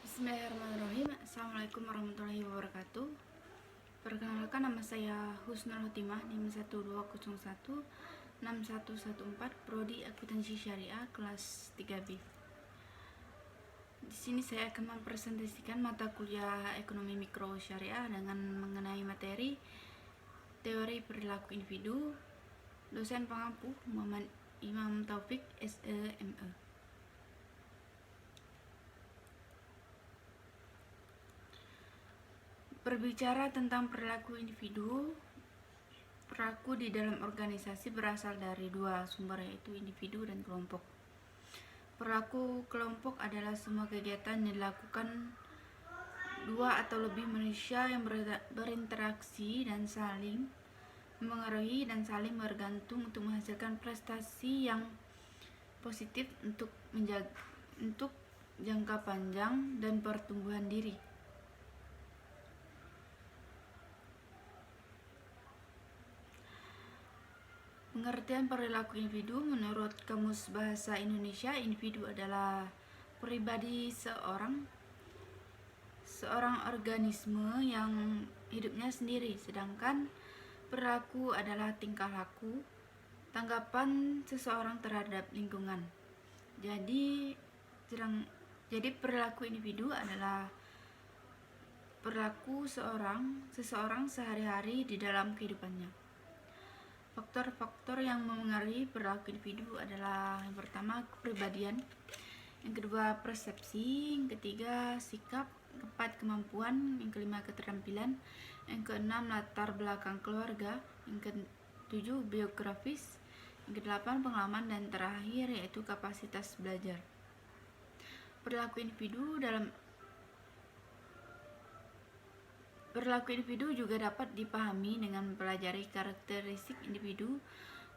Bismillahirrahmanirrahim. Assalamualaikum warahmatullahi wabarakatuh. Perkenalkan, nama saya Husnul Hutimah, NIM 12016114, Prodi Akuntansi Syariah kelas 3B. Di sini saya akan mempresentasikan mata kuliah Ekonomi Mikro Syariah dengan mengenai materi teori perilaku individu. Dosen pengampu Muhammad Imam Taufik, SEME. Berbicara tentang perilaku individu, perilaku di dalam organisasi berasal dari dua sumber, yaitu individu dan kelompok. Perilaku kelompok adalah semua kegiatan yang dilakukan dua atau lebih manusia yang berinteraksi dan saling mempengaruhi dan saling bergantung untuk menghasilkan prestasi yang positif untuk jangka panjang dan pertumbuhan diri. Pengertian perilaku individu menurut Kamus Bahasa Indonesia, individu adalah pribadi seorang organisme yang hidupnya sendiri, sedangkan perilaku adalah tingkah laku, tanggapan seseorang terhadap lingkungan. Jadi perilaku individu adalah perilaku seseorang sehari-hari di dalam kehidupannya. Faktor-faktor yang memengaruhi perilaku individu adalah: yang pertama, kepribadian, yang kedua, persepsi, yang ketiga, sikap, yang keempat, kemampuan, yang kelima, keterampilan, yang keenam, latar belakang keluarga, yang ketujuh, biografis, yang kedelapan, pengalaman, dan terakhir yaitu kapasitas belajar. Perilaku individu juga dapat dipahami dengan mempelajari karakteristik individu.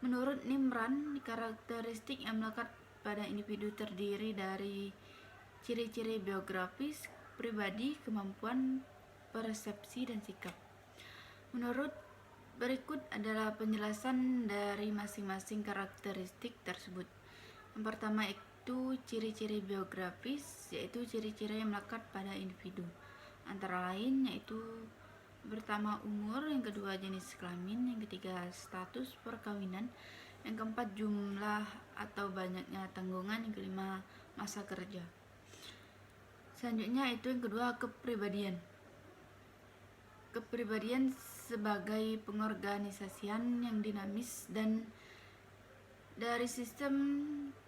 Menurut Nimran, karakteristik yang melekat pada individu terdiri dari ciri-ciri biografis, pribadi, kemampuan, persepsi, dan sikap. Berikut adalah penjelasan dari masing-masing karakteristik tersebut. Yang pertama itu ciri-ciri biografis, yaitu ciri-ciri yang melekat pada individu. Antara lain yaitu: pertama, umur, yang kedua, jenis kelamin, yang ketiga, status perkawinan, yang keempat, jumlah atau banyaknya tanggungan, yang kelima, masa kerja. Selanjutnya itu yang kedua, kepribadian. Kepribadian sebagai pengorganisasian yang dinamis dan dari sistem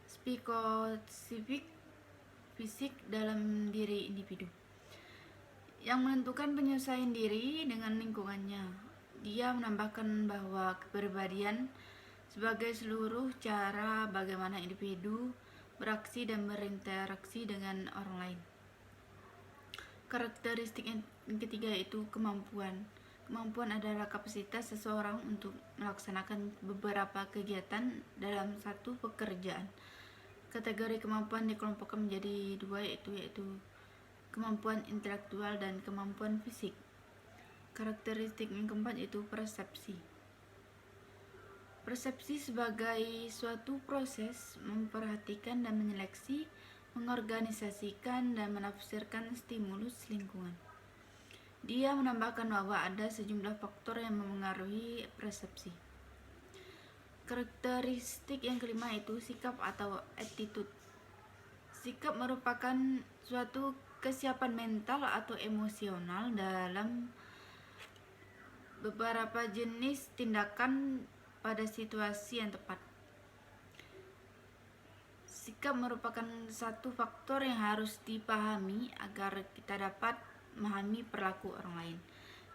psikosifik fisik dalam diri individu, yang menentukan penyesuaian diri dengan lingkungannya. Dia menambahkan bahwa kepribadian sebagai seluruh cara bagaimana individu beraksi dan berinteraksi dengan orang lain. Karakteristik yang ketiga yaitu kemampuan. Kemampuan adalah kapasitas seseorang untuk melaksanakan beberapa kegiatan dalam satu pekerjaan. Kategori kemampuan dikelompokkan menjadi dua, yaitu kemampuan intelektual dan kemampuan fisik. Karakteristik yang keempat yaitu persepsi. Persepsi sebagai suatu proses memperhatikan dan menyeleksi, mengorganisasikan dan menafsirkan stimulus lingkungan. Dia menambahkan bahwa ada sejumlah faktor yang memengaruhi persepsi. Karakteristik yang kelima itu sikap atau attitude. Sikap merupakan suatu kesiapan mental atau emosional dalam beberapa jenis tindakan pada situasi yang tepat. Sikap merupakan satu faktor yang harus dipahami agar kita dapat memahami perilaku orang lain.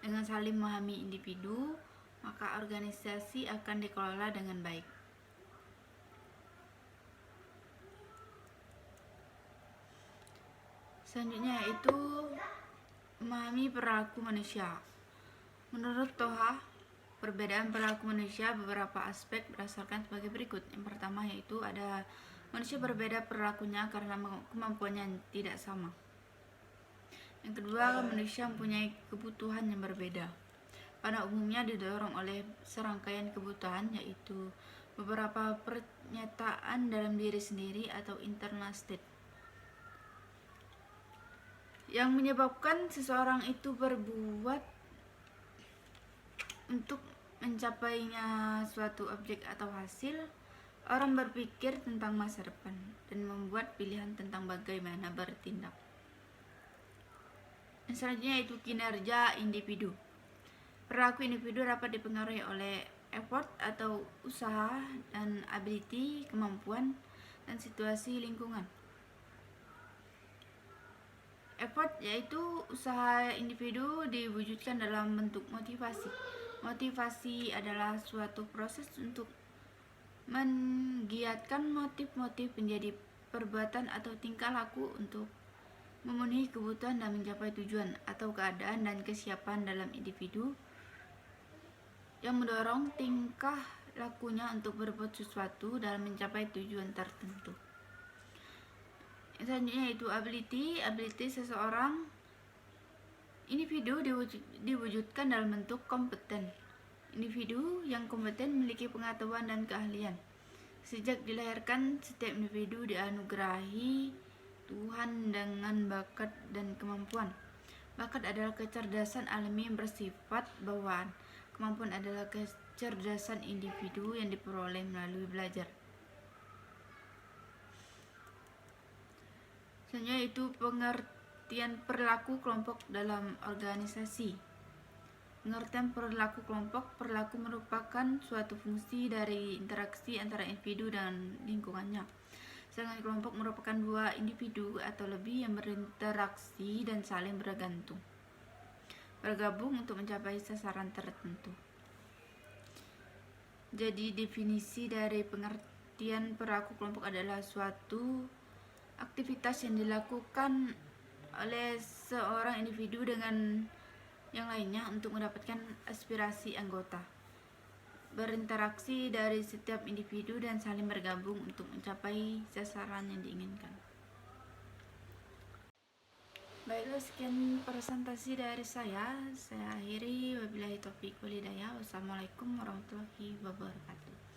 Dengan saling memahami individu, maka organisasi akan dikelola dengan baik. Selanjutnya yaitu memahami perilaku manusia. Menurut Toha, perbedaan perilaku manusia beberapa aspek berdasarkan sebagai berikut. Yang pertama yaitu ada manusia berbeda perilakunya karena kemampuannya yang tidak sama. Yang kedua, manusia mempunyai kebutuhan yang berbeda. Pada umumnya didorong oleh serangkaian kebutuhan, yaitu beberapa pernyataan dalam diri sendiri atau internal state. yang menyebabkan seseorang itu berbuat untuk mencapainya suatu objek atau hasil. Orang berpikir tentang masa depan dan membuat pilihan tentang bagaimana bertindak. Dan selanjutnya itu kinerja individu. Perilaku individu dapat dipengaruhi oleh effort atau usaha dan ability, kemampuan, dan situasi lingkungan. Effort yaitu usaha individu diwujudkan dalam bentuk motivasi. Motivasi adalah suatu proses untuk menggiatkan motif-motif menjadi perbuatan atau tingkah laku untuk memenuhi kebutuhan dan mencapai tujuan atau keadaan dan kesiapan dalam individu yang mendorong tingkah lakunya untuk berbuat sesuatu dalam mencapai tujuan tertentu. Selanjutnya itu ability. Ability seseorang individu diwujudkan dalam bentuk kompeten. Individu yang kompeten memiliki pengetahuan dan keahlian. Sejak dilahirkan, setiap individu dianugerahi Tuhan dengan bakat dan kemampuan. Bakat adalah kecerdasan alami yang bersifat bawaan. Kemampuan adalah kecerdasan individu yang diperoleh melalui belajar. Selanjutnya itu pengertian perilaku kelompok dalam organisasi. Pengertian perilaku kelompok. Perilaku merupakan suatu fungsi dari interaksi antara individu dan lingkungannya. Sedangkan kelompok merupakan dua individu atau lebih yang berinteraksi dan saling bergantung, bergabung untuk mencapai sasaran tertentu. Jadi definisi dari pengertian perilaku kelompok adalah suatu aktivitas yang dilakukan oleh seorang individu dengan yang lainnya untuk mendapatkan aspirasi anggota, berinteraksi dari setiap individu dan saling bergabung untuk mencapai sasaran yang diinginkan. Baiklah, sekian presentasi dari saya akhiri. Wabillahi taufiq wal hidayah. Wassalamualaikum warahmatullahi wabarakatuh.